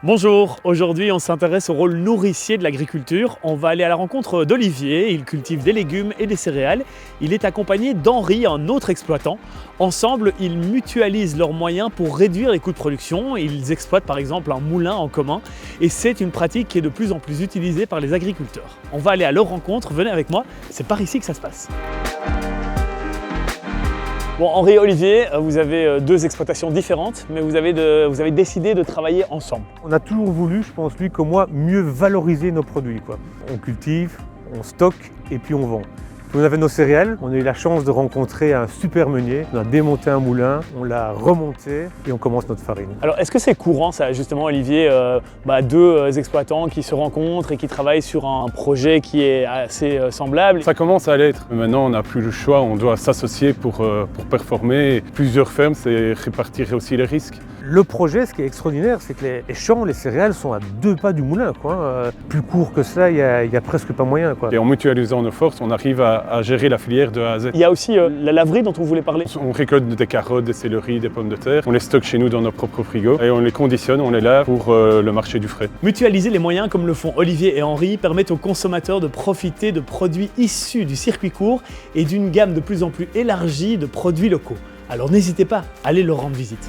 Bonjour, aujourd'hui on s'intéresse au rôle nourricier de l'agriculture. On va aller à la rencontre d'Olivier, il cultive des légumes et des céréales. Il est accompagné d'Henri, un autre exploitant. Ensemble, ils mutualisent leurs moyens pour réduire les coûts de production. Ils exploitent par exemple un moulin en commun et c'est une pratique qui est de plus en plus utilisée par les agriculteurs. On va aller à leur rencontre, venez avec moi, c'est par ici que ça se passe. Bon, Henri et Olivier, vous avez deux exploitations différentes, mais vous avez décidé de travailler ensemble. On a toujours voulu, je pense, lui comme moi, mieux valoriser nos produits. On cultive, on stocke et puis on vend. On avait nos céréales, on a eu la chance de rencontrer un super meunier, on a démonté un moulin, on l'a remonté et on commence notre farine. Alors est-ce que c'est courant ça justement Olivier, deux exploitants qui se rencontrent et qui travaillent sur un projet qui est assez semblable? Ça commence à l'être. Maintenant on n'a plus le choix, on doit s'associer pour performer. Plusieurs fermes, c'est répartir aussi les risques. Le projet, ce qui est extraordinaire, c'est que les champs, les céréales sont à 2 pas du moulin. Plus court que ça, il n'y a presque pas moyen. Et en mutualisant nos forces, on arrive à gérer la filière de A à Z. Il y a aussi la laverie dont on voulait parler. On récolte des carottes, des céleris, des pommes de terre. On les stocke chez nous dans nos propres frigos et on les conditionne, on les lave pour le marché du frais. Mutualiser les moyens comme le font Olivier et Henri permettent aux consommateurs de profiter de produits issus du circuit court et d'une gamme de plus en plus élargie de produits locaux. Alors n'hésitez pas à aller leur rendre visite.